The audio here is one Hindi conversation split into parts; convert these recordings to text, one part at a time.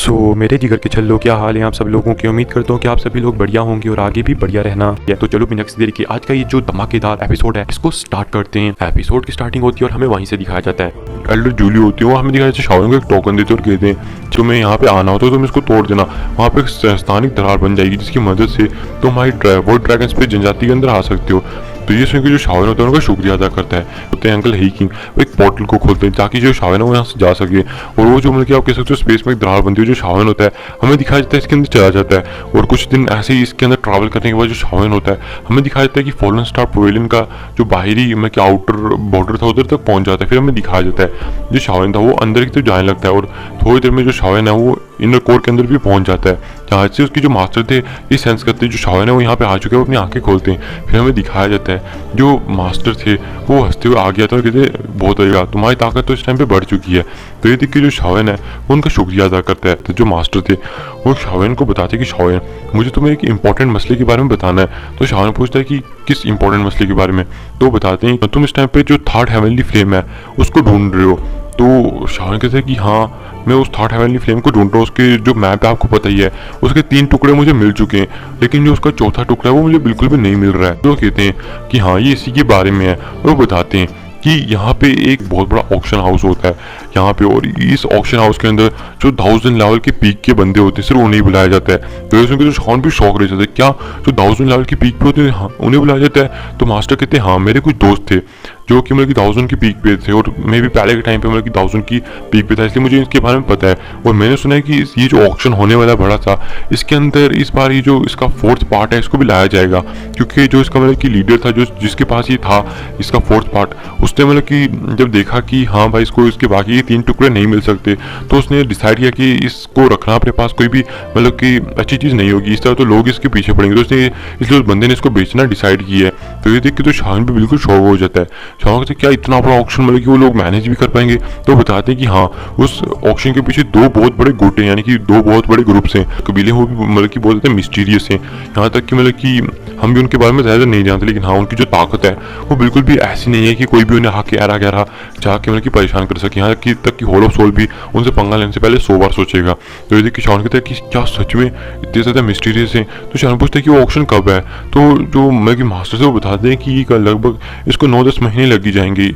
मेरे जिगर के छल्लो, क्या हाल है आप सब लोगों की। उम्मीद करता हूँ कि आप सभी लोग बढ़िया होंगे और आगे भी बढ़िया रहना है। तो चलो बिना किसी देरी के आज का ये जो धमाकेदार एपिसोड है इसको स्टार्ट करते हैं। एपिसोड की स्टार्टिंग होती है और हमें वहीं से दिखाया जाता है एल्डर जूली होती है, वो हमें दिखाया शाओन को एक टोकन देते और कहते हैं तुम्हें यहाँ पे आना हो तो तुम इसको तोड़ देना, वहाँ पे एक स्थानिक दरार बन जाएगी जिसकी मदद से तुम हमारी वॉइड ड्रैगन स्पेस जनजाति के अंदर आ सकते हो। तो ये सुन के जो शाओन होता है उनका शुक्रिया अदा करता है, होते हैं अंकल ही किंग, वो एक पोर्टल को खोलते हैं ताकि जो शाओन है वो यहाँ से जा सके। और वो जो मतलब कि आप कह सकते हो स्पेस में एक दरार बनती है, जो शाओन होता है हमें दिखाया जाता है इसके अंदर चला जाता है और कुछ दिन ऐसे ही इसके अंदर ट्रैवल करने के बाद जो शाओन होता है हमें दिखाया जाता है कि फॉलन स्टार पवेलियन का जो बाहरी मतलब कि आउटर बॉर्डर था उधर तक पहुंच जाता है। फिर हमें दिखाया जाता है जो शाओन था वो अंदर की तरफ जाने लगता है और थोड़ी देर में जो शाओन है वो इनर कोर के अंदर भी पहुंच जाता है, जहाँ से उसके जो मास्टर थे ये सेंस करते हैं जो शाओन है वो यहाँ पे आ चुके हैं, वो अपनी आंखें खोलते हैं। फिर हमें दिखाया जाता है जो मास्टर थे वो हंसते हुए आ गया था और कहते बहुत बढ़िया, तुम्हारी ताकत तो इस टाइम पे बढ़ चुकी है। तो ये देख के जो शाओन है वो उनका शुक्रिया अदा करता है। तो जो मास्टर थे वो शाओन को बताते कि शाओन मुझे तुम्हें एक इंपॉर्टेंट मसले के बारे में बताना है। तो शाओन पूछता है कि किस इंपॉर्टेंट मसले के बारे में। तो बताते हैं तुम इस टाइम पे जो थर्ड हेवनली फ्लेम है उसको ढूंढ रहे हो। तो शाओन कहते हैं कि हाँ मैं उस थर्ड हेवनली फ्लेम को ढूंढ रहा हूँ, उसके जो मैप है आपको पता ही है उसके 3 टुकड़े मुझे मिल चुके हैं, लेकिन जो उसका चौथा टुकड़ा है वो मुझे बिल्कुल भी नहीं मिल रहा है। तो कहते हैं कि हाँ ये इसी के बारे में है और वो बताते हैं कि यहाँ पे एक बहुत बड़ा ऑक्शन हाउस होता है यहाँ पे, और इस ऑक्शन हाउस के अंदर जो 1000 लेवल के पीक के बंदे होते हैं सिर्फ उन्हें बुलाया जाता है। तो इसमें तो शाओन भी शौक रह जाता है, क्या जो 1000 लेवल के पीक पे होते हैं हाँ उन्हें बुलाया जाता है। तो मास्टर कहते हैं हाँ मेरे कुछ दोस्त थे जो कि मतलब कि 1000 की पीक पे थे और मैं भी पहले के टाइम पे मतलब कि 1000 की पीक पे था, इसलिए मुझे इसके बारे में पता है। और मैंने सुना है कि ये जो ऑक्शन होने वाला बड़ा था इसके अंदर इस बार ये जो इसका 4th पार्ट है इसको भी लाया जाएगा, क्योंकि जो इसका मतलब कि लीडर था जो जिसके पास ये था इसका 4th पार्ट, उसने मतलब कि जब देखा कि हाँ भाई इसको इसके बाकी ये 3 टुकड़े नहीं मिल सकते तो उसने डिसाइड किया कि इसको रखना अपने पास कोई भी मतलब कि अच्छी चीज़ नहीं होगी, इस तरह तो लोग इसके पीछे पड़ेंगे। तो उसने इसलिए उस बंदे ने इसको बेचना डिसाइड किया है। तो ये देख के तो शाओन भी बिल्कुल शौक हो जाता है। शाओन कहते क्या इतना बड़ा ऑक्शन मतलब कि वो लोग मैनेज भी कर पाएंगे। तो बताते हैं कि हाँ उस ऑक्शन के पीछे 2 बहुत बड़े गुट हैं, यानी कि 2 बहुत बड़े ग्रुप्स हैं, कबीले वो भी मतलब कि बहुत ज़्यादा मिस्टीरियस हैं, यहाँ तक कि मतलब कि हम भी उनके बारे में ज़्यादा नहीं जानते, लेकिन हाँ उनकी जो ताकत है वो बिल्कुल भी ऐसी नहीं है कि कोई भी उन्हें आके गहरा जाके मतलब कि परेशान कर सके, यहाँ तक कि होल ऑफ सोल भी उनसे पंगा लेने से पहले 100 बार सोचेगा। तो ये देख के शाओन कहता है कि क्या सच में इतने ज़्यादा मिस्टीरियस हैं। तो शाओन पूछता है कि वो ऑक्शन कब है। तो जो मतलब कि मास्टर से वो बताते हैं कि लगभग इसको 9-10 महीने लग जाएंगे।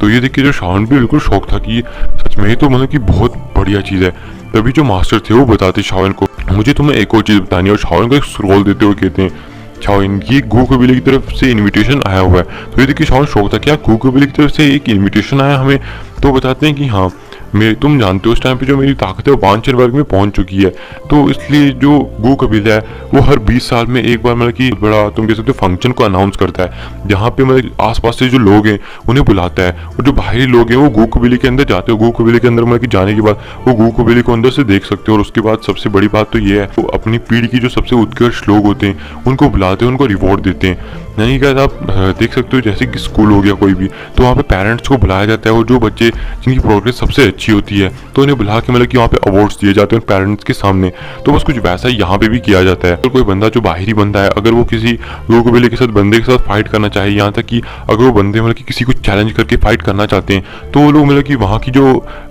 तो ये देख के जो शाओन भी बिल्कुल शौक था कि सच में तो मतलब कि बहुत बढ़िया चीज़ है। तभी जो मास्टर थे वो बताते शाओन को मुझे तुम्हें एक और चीज़ बतानी है, और शाओन को एक स्क्रॉल देते हुए कहते हैं शाओन ये गू कबीले की तरफ से इनविटेशन आया हुआ है। तो ये देखिए शाओन शौक था क्या गू कबीले की तरफ से एक इनविटेशन आया हमें। तो बताते हैं कि हाँ तुम जानते हो उस टाइम पे जो मेरी ताकत है वो वांछन वर्ग में पहुंच चुकी है, तो इसलिए जो गू कबीला है वो हर 20 साल में एक बार मतलब कि बड़ा तुम कह सकते हो फंक्शन को अनाउंस करता है, जहाँ पे मतलब आसपास से जो लोग हैं उन्हें बुलाता है और जो बाहरी लोग हैं वो गू कबीले के अंदर जाते हो। गू कबीले के अंदर मतलब कि जाने के बाद वो गू कबीले को अंदर से देख सकते हो। और उसके बाद सबसे बड़ी बात तो ये है वो अपनी पीढ़ी की जो सबसे उत्कृष्ट लोग होते हैं उनको बुलाते हैं, उनको रिवॉर्ड देते हैं। नहीं क्या आप देख सकते हो जैसे कि स्कूल हो गया कोई भी, तो वहाँ पे पेरेंट्स को बुलाया जाता है और जो बच्चे जिनकी प्रोग्रेस सबसे अच्छी होती है तो उन्हें बुला के मतलब कि वहाँ पे अवार्ड्स दिए जाते हैं पेरेंट्स के सामने। तो बस कुछ वैसा ही यहाँ पे भी किया जाता है। तो कोई बंदा जो बाहरी बंदा है अगर वो किसी गू कबीले के साथ बंदे के साथ फाइट करना चाहे, यहाँ तक कि अगर वो बंदे मतलब कि किसी को चैलेंज करके फाइट करना चाहते हैं तो वो लोग मतलब कि वहाँ की जो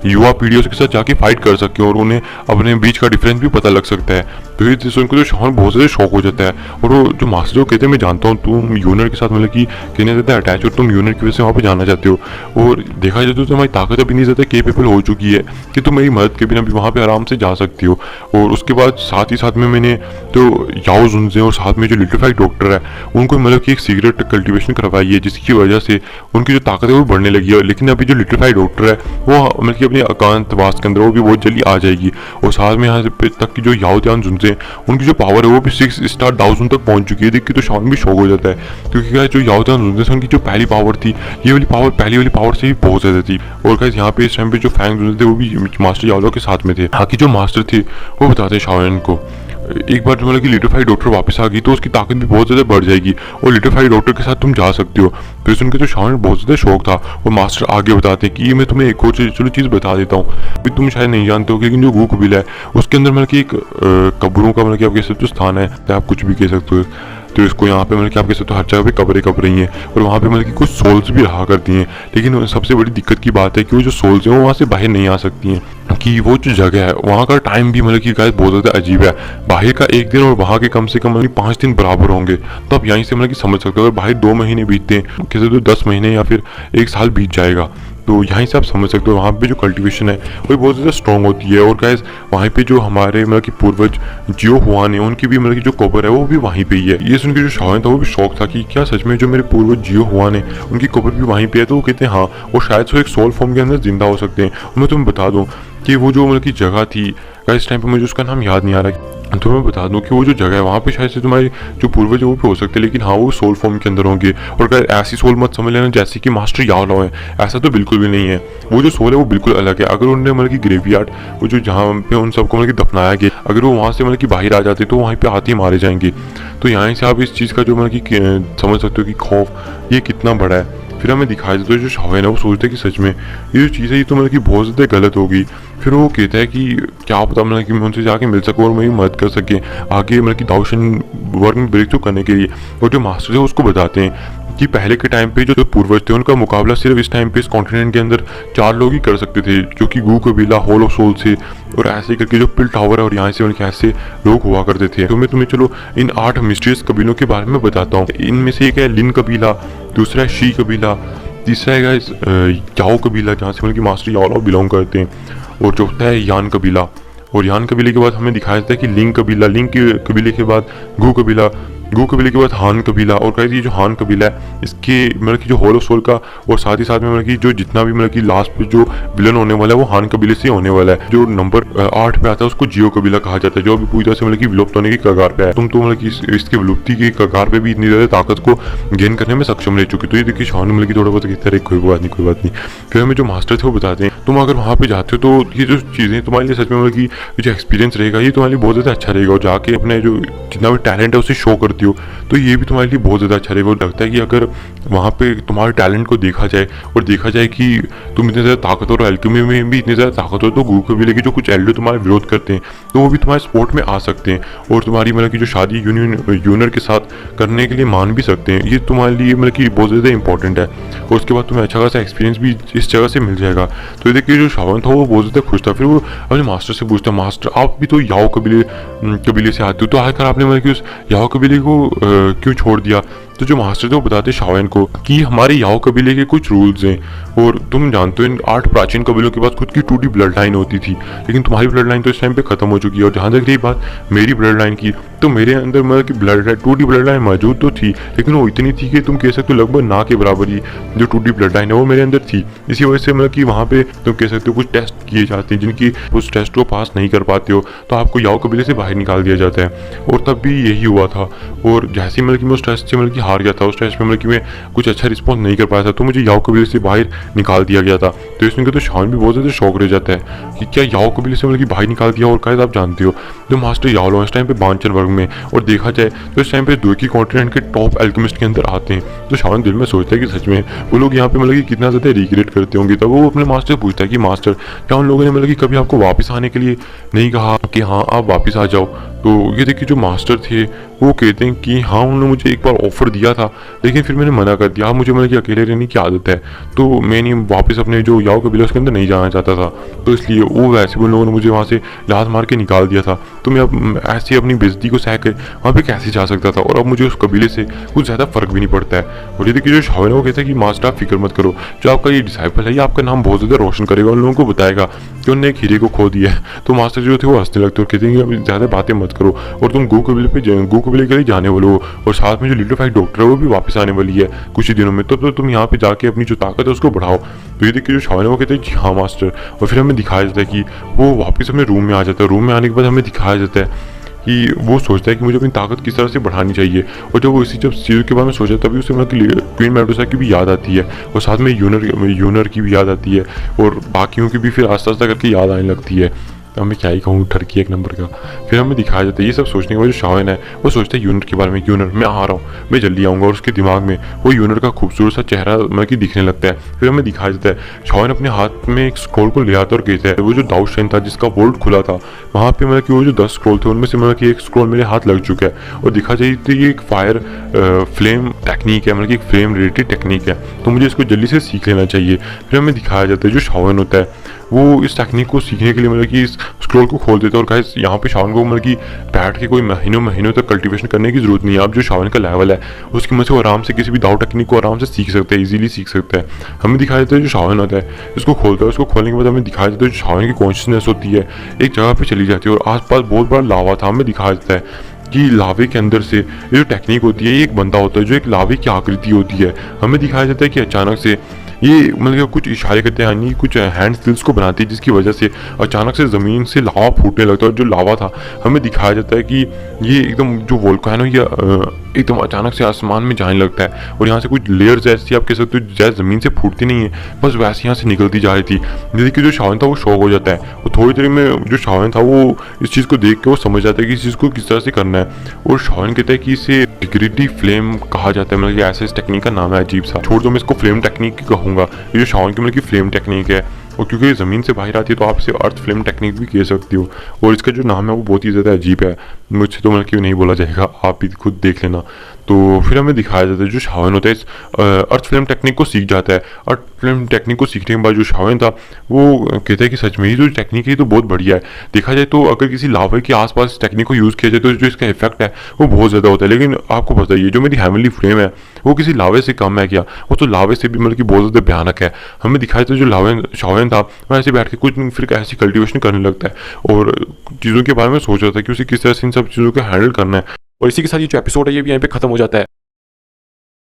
युवा पीढ़ी है उसके साथ जाके फाइट कर सकते हैं और उन्हें अपने बीच का डिफरेंस भी पता लग सकता है। तो ये सुनकर जो शाओन बहुत ज़्यादा शौक हो जाता है और वो जो मास्टर कहते हैं मैं जानता हूँ तुम यूनर के साथ मतलब कि कहने ज़्यादा अटैच हो, तुम यूनर की वजह से वहाँ पे जाना चाहते हो और देखा जाए तो तुम्हारी ताकत अभी नहीं ज़्यादा केपेबल हो चुकी है कि तुम मेरी मदद के बिना भी वहाँ पे आराम से जा सकती हो। और उसके बाद साथ ही साथ में मैंने तो याओ जुनजे और साथ में जो लिटिफाइड डॉक्टर है उनको मतलब कि एक सीक्रेट कल्टिवेशन करवाई है जिसकी वजह से उनकी जो ताकत है वो बढ़ने लगी है। लेकिन अभी जो लिटिफाइड डॉक्टर है वो मतलब कि अपने एकांतवास के अंदर वो भी बहुत जल्दी आ जाएगी। और साथ में यहाँ तक कि जो याओ त्यान जुनजे उनकी जो पावर है वो भी 6 स्टार 1000 तक पहुंच चुकी है। देख के तो शाओन भी शौक हो जाता है, क्योंकि क्या जो याओ त्यान जुनजे उनकी जो पहली पावर थी ये वाली पावर पहली वाली पावर से भी बहुत ज़्यादा थी। और क्या यहाँ पे इस टाइम पे जो फैंग जुनजे थे वो भी मास्टर याओ के साथ में थे। बाकी जो मास्टर थे वो बताते हैं शाओन को एक बार मतलब कि लिटिफाइड डॉक्टर वापस आ गई तो उसकी ताकत भी बहुत ज़्यादा बढ़ जाएगी और लिटिफाइड डॉक्टर के साथ तुम जा सकते हो। तो सुन के तो शाओन बहुत ज़्यादा शौक था। और मास्टर आगे बताते हैं कि मैं तुम्हें एक और चलो चीज़ बता देता हूँ, अभी तुम शायद नहीं जानते हो लेकिन जो गू कबीला है उसके अंदर मतलब कि एक कब्रों का मतलब कि आप कह सकते हो स्थान है, आप कुछ भी कह सकते हो। तो इसको यहाँ पे मतलब कि आप कह सकते हो हर जगह पे कब्रें कब रही हैं, और वहाँ पे मतलब कि कुछ सोल्स भी रहा करती हैं। लेकिन सबसे बड़ी दिक्कत की बात है कि वो जो सोल्स हैं वो वहाँ से बाहर नहीं आ सकती हैं, कि वो जो जगह है वहाँ का टाइम भी मतलब कि गाइस बहुत ज़्यादा अजीब है। बाहर का 1 दिन और वहाँ के कम से कम मतलब 5 दिन बराबर होंगे। तो आप यहीं से मतलब कि समझ सकते हो, अगर बाहर 2 महीने बीतते हैं, किसी तो 10 महीने या फिर 1 साल बीत जाएगा। तो यहीं से आप समझ सकते हो वहाँ पे जो कल्टीवेशन है वो बहुत ज़्यादा स्ट्रॉन्ग होती है। और गाइस वहाँ पे जो हमारे मतलब कि पूर्वज जियो हुआन है, उनकी भी मतलब कि जो कब्र है वो भी वहीं पे ही है। ये सुन के जो शायन था वो भी शौक था कि क्या सच में जो मेरे पूर्वज जियो हुआन है उनकी कब्र भी वहीं पे है। तो वो कहते हैं हाँ, वो शायद से एक सोल फॉर्म के अंदर जिंदा हो सकते हैं। और मैं तुम्हें बता दूँ कि वो जो मतलब की जगह थी, इस टाइम पे मुझे उसका नाम याद नहीं आ रहा, तो मैं बता दूं कि वो जो जगह है वहाँ पे शायद से तुम्हारे जो पूर्वज है वो भी हो सकते हैं, लेकिन हाँ वो सोल फॉर्म के अंदर होंगे। और अगर ऐसी सोल मत समझ लेना जैसे कि मास्टर याओ है, ऐसा तो बिल्कुल भी नहीं है। वो जो सोल है वो बिल्कुल अलग है। अगर उन्होंने मतलब कि ग्रेवयार्ड वो जो जहाँ पे उन सबको मतलब कि दफनाया गया, अगर वो वहाँ से मतलब कि बाहर आ जाते तो वहीं पे आते ही मारे जाएंगे। तो यहाँ से आप इस चीज़ का जो मतलब कि समझ सकते हो कि खौफ ये कितना बड़ा है। फिर हमें दिखाया जाता है जो शायन है वो सोचते हैं कि सच में ये जो चीज़ है ये तो मतलब कि बहुत ज़्यादा गलत होगी। फिर वो कहता है कि क्या पता मतलब कि मैं उनसे जाके मिल सकूँ और मेरी मदद कर सके आगे मतलब कि दाऊशन वर्क में ब्रेक थ्रू करने के लिए। और जो मास्टर है उसको बताते हैं कि पहले के टाइम पे जो पूर्वज थे उनका मुकाबला सिर्फ इस टाइम पे इस कॉन्टिनेंट के अंदर 4 लोग ही कर सकते थे, जो कि गू कबीला, होल ऑफ सोल से और ऐसे करके जो पिल टावर है और यहाँ से उनके ऐसे लोग हुआ करते थे। तो मैं तुम्हें चलो इन 8 मिस्टीरियस कबीलों के बारे में बताता हूँ। इनमें से एक है लिन कबीला, दूसरा है शी कबीला, तीसरा है याओ कबीला जहाँ से मतलब कि मास्टर याओ बिलोंग करते हैं, और चौथा है यान कबीला। और यान कबीले के बाद हमें दिखाया जाता है कि लिंग कबीला, लिंग के कबीले के बाद गू कबीला, गू कबीले के बाद हान कबीला। और कहते ये जो हान कबीला है इसके मतलब कि जो होल ऑफ सोल का और साथ ही साथ में मतलब कि जो जितना भी मतलब कि लास्ट पे जो विलन होने वाला है वो हान कबीले से होने वाला है। जो नंबर 8 पे आता है उसको जियो कबीला कहा जाता है, जो अभी पूरी तरह से मतलब कि विलुप्त होने की कगार पे है। तुम तो मतलब कि इसकी विलुप्ति की कगार पे भी इतनी ज़्यादा ताकत को गेन करने में सक्षम रह चुकी। तो ये देखिए शान मतलब कि थोड़ा बहुत कहता है कोई बात नहीं कोई बात नहीं। फिर हमें जो मास्टर थे वो बताते हैं तुम अगर वहाँ पे जाते हो तो ये जो चीज़ें तुम्हारे लिए सच में मतलब कि जो एक्सपीरियंस रहेगा ये तुम्हारे लिए बहुत ज़्यादा अच्छा रहेगा। और जाके अपने जो जितना भी टैलेंट है उसे शो करती हो तो ये भी तुम्हारे लिए बहुत ज़्यादा अच्छा रहेगा। और लगता है कि अगर वहाँ पे तुम्हारे टैलेंट को देखा जाए और देखा जाए कि तुम इतने ज़्यादा ताकतवर, एल्केमी में भी इतने ज़्यादा ताकतवर, तो गू कबीले के जो कुछ एल्डर तुम्हारा विरोध करते हैं तो वो भी तुम्हारे स्पोर्ट में आ सकते हैं और तुम्हारी मतलब कि जो शादी यूनियन के साथ करने के लिए मान भी सकते हैं। ये तुम्हारे लिए मतलब कि बहुत ज़्यादा इंपॉर्टेंट है। और उसके बाद तुम्हें अच्छा खासा एक्सपीरियंस भी इस जगह से मिल जाएगा। तो ये देखिए जो शावन था वो बहुत ज़्यादा खुश था। फिर वो अपने मास्टर से पूछता, मास्टर आप भी तो याओ कबीले से आते हो, तो आखिर आपने मतलब कि उस याओ कबीले को क्यों छोड़ दिया? तो जो मास्टर थे वो बताते शाओन को कि हमारे याओ कबीले के कुछ रूल्स हैं और तुम जानते हो इन 8 प्राचीन कबीलों के पास खुद की टूटी ब्लड लाइन होती थी, लेकिन तुम्हारी ब्लड लाइन तो इस टाइम पे खत्म हो चुकी है। और जहाँ तक रही बात मेरी ब्लड लाइन की, तो मेरे अंदर मतलब कि टूटी ब्लड लाइन मौजूद तो थी, लेकिन वो इतनी थी कि तुम कह सकते हो लगभग ना के बराबर ही जो टूटी ब्लड लाइन है वो मेरे अंदर थी। इसी वजह से मतलब कि वहाँ पे तुम कह सकते हो कुछ टेस्ट किए जाते हैं जिनकी उस टेस्ट को पास नहीं कर पाते हो तो आपको याओ कबीले से बाहर निकाल दिया जाता है। और तब भी यही हुआ था। और जैसे मतलब कि मैं उस टेस्ट से मतलब कि हार गया था, उस टेस्ट में मतलब कि मैं कुछ अच्छा रिस्पॉन्स नहीं कर पाया था, तो मुझे याओ कबीले से बाहर निकाल दिया गया था। तो इसमें तो शान भी बहुत ज़्यादा शौक रह जाता है कि क्या याओ कबीले से मतलब कि बाहर निकाल दिया। और क्या आप जानते हो जो मास्टर याओ इस टाइम पे बांचन वर्ग में, और देखा जाए तो इस टाइम पे दुकी कॉन्टिनेंट के टॉप एल्केमिस्ट के अंदर आते हैं। तो शान दिल में सोचता है कि सच में वो लोग यहाँ पे मतलब कि कितना ज़्यादा रिग्रेट करते होंगे। तब वो अपने मास्टर से पूछता है कि मास्टर क्या उन लोगों ने मतलब कि कभी आपको वापस आने के लिए नहीं कहा कि हाँ आप वापस आ जाओ? तो ये देखिए जो मास्टर थे वो कहते हैं कि हाँ उन्होंने मुझे एक बार ऑफर दिया था, लेकिन फिर मैंने मना कर दिया। मुझे मतलब कि अकेले रहने की आदत है, तो मैं नहीं वापस अपने जो याओ कबीले उसके अंदर नहीं जाना चाहता था, तो इसलिए वो वैसे भी उन लोगों ने मुझे वहाँ से लात मार के निकाल दिया था। तो मैं अब ऐसी अपनी बेइज्जती को सह कर वहाँ पे कैसे जा सकता था, और अब मुझे उस कबीले से कुछ ज़्यादा फर्क भी नहीं पड़ता है। और ये देखिए जो शावन है वो कहता है कि मास्टर आप फिक्र मत करो, जो आपका ये डिसाइपल है ये आपका नाम बहुत ज़्यादा रोशन करेगा, उन लोगों को बताएगा कि उन्होंने एक हीरे को खो दिया है। तो मास्टर जो थे वो हंसने लगते और कहते हैं कि ज़्यादा बातें मत करो, और तुम गू कबीले के लिए जाने वाले हो, और साथ में जो लिटिल फाइट डॉक्टर है वो भी वापस आने वाली है कुछ ही दिनों में, तो तुम यहाँ पे जाके अपनी जो ताकत है उसको बढ़ाओ। तो ये देखिए जो शावन है वो कहते हैं जी हाँ मास्टर। और फिर हमें दिखाया जाता है कि वो वापस अपने रूम में आ जाता है। रूम में आने के बाद हमें दिखाया जाता है कि वो सोचता है कि मुझे अपनी ताकत किस तरह से बढ़ानी चाहिए। और जब वो इसी जब चीज़ के बारे में सोचा तभी उसे मतलब क्वीन मेडुसा की भी याद आती है, और साथ में यूनर की भी याद आती है, और बाकियों की भी फिर आस्ता आस्ता करके याद आने लगती है। अब मैं क्या ही कहूँ, ठरकी एक नंबर का। फिर हमें दिखाया जाता है ये सब सोचने के बाद जो शाओन है वो सोचता है यूनर के बारे में, यूनर मैं आ रहा हूँ, मैं जल्दी आऊँगा। और उसके दिमाग में वो यूनर का खूबसूरत सा चेहरा मतलब कि दिखने लगता है। फिर हमें दिखाया जाता है शाओन अपने हाथ में एक स्क्रोल को ले आता और कहता है वो जो दाऊद शेन था जिसका वोल्ट खुला था वहाँ पे मतलब कि वो जो 10 स्क्रोल थे उनमें से मतलब कि एक स्क्रोल मेरे हाथ लग चुका है। और दिखा जाए तो ये एक फायर फ्लेम टेक्निक है, मतलब कि एक फ्लेम रिलेटेड टेक्निक है, तो मुझे इसको जल्दी से सीख लेना चाहिए। फिर हमें दिखाया जाता है जो शाओन होता है वो इस टेक्निक को सीखने के लिए मतलब कि इस स्क्रोल को खोल देता है। और गाइस यहाँ पे शाओन को मतलब कि बैठ के कोई महीनों तक कल्टीवेशन करने की जरूरत नहीं है। अब जो शाओन का लेवल है उसकी मदद से वो आराम से किसी भी दाव टेक्निक को आराम से सीख सकता है, इजीली सीख सकता है। हमें दिखाया जाता है जो शाओन होता है इसको खोलता है, उसको खोलने के बाद हमें दिखाया जाता है जो शाओन की कॉन्शियसनेस होती है एक जगह पे चली जाती है और आसपास बहुत बड़ा लावा था। हमें दिखाया जाता है कि लावे के अंदर से ये जो टेक्निक होती है ये एक बंदा होता है जो एक लावे की आकृति होती है। हमें दिखाया जाता है कि अचानक से ये मतलब कुछ इशारे करते हैं, यानी कुछ हैंड स्किल्स को बनाती है जिसकी वजह से अचानक से ज़मीन से लावा फूटने लगता है। और जो लावा था हमें दिखाया जाता है कि ये एकदम जो वोल्केनो ये एकदम अचानक से आसमान में जाने लगता है और यहाँ से कुछ लेयर्स ऐसी आप कह सकते हो जैसे ज़मीन से फूटती नहीं है बस वैसे यहाँ से निकलती जा रही थी। जैसे कि जो शाओन था वो शॉक हो जाता है और थोड़ी देर में जो शाओन था वो इस चीज़ को देख के वो समझ जाता है कि इस चीज़ को किस तरह से करना है। और शाओन कहता है कि इसे डिग्रिटी फ्लेम कहा जाता है, मतलब ऐसे इस टेक्निक का नाम है अजीब सा, छोड़ दो मैं इसको फ्लेम टेक्निक कहूँगा। ये जो शाओन की मतलब की फ्लेम टेक्निक है और क्योंकि ये ज़मीन से बाहर आती है तो आप इसे अर्थ फ्लेम टेक्निक भी कह सकती हो। और इसका जो नाम है वो बहुत ही ज़्यादा अजीब है, मुझसे तो मतलब कि नहीं बोला जाएगा, आप भी खुद देख लेना। तो फिर हमें दिखाया जाता है जो शाओन होता है इस अर्थ फ्लेम टेक्निक को सीख जाता है। अर्थ फ्लेम टेक्निक को सीखने के बाद जो शाओन था वो कहता है कि सच में ये जो टेक्निक है तो बहुत बढ़िया है। देखा जाए तो अगर किसी लावे के आसपास इस टेक्निक को यूज़ किया जाए तो जो इसका इफेक्ट है वो बहुत ज़्यादा होता है। लेकिन आपको बताइए जो मेरी हेवनली फ्लेम है वो किसी लावे से कम है क्या? वो तो लावे से भी मतलब कि बहुत ज़्यादा भयानक है। हमें दिखाया था जो लावे शाओन था वो ऐसे बैठ के कुछ फिर ऐसी कल्टीवेशन करने लगता है और चीज़ों के बारे में सोच रहा था कि उसे किस तरह से इन सब चीज़ों को हैंडल करना है। और इसी के साथ ये जो एपिसोड है ये भी यहाँ पे खत्म हो जाता है।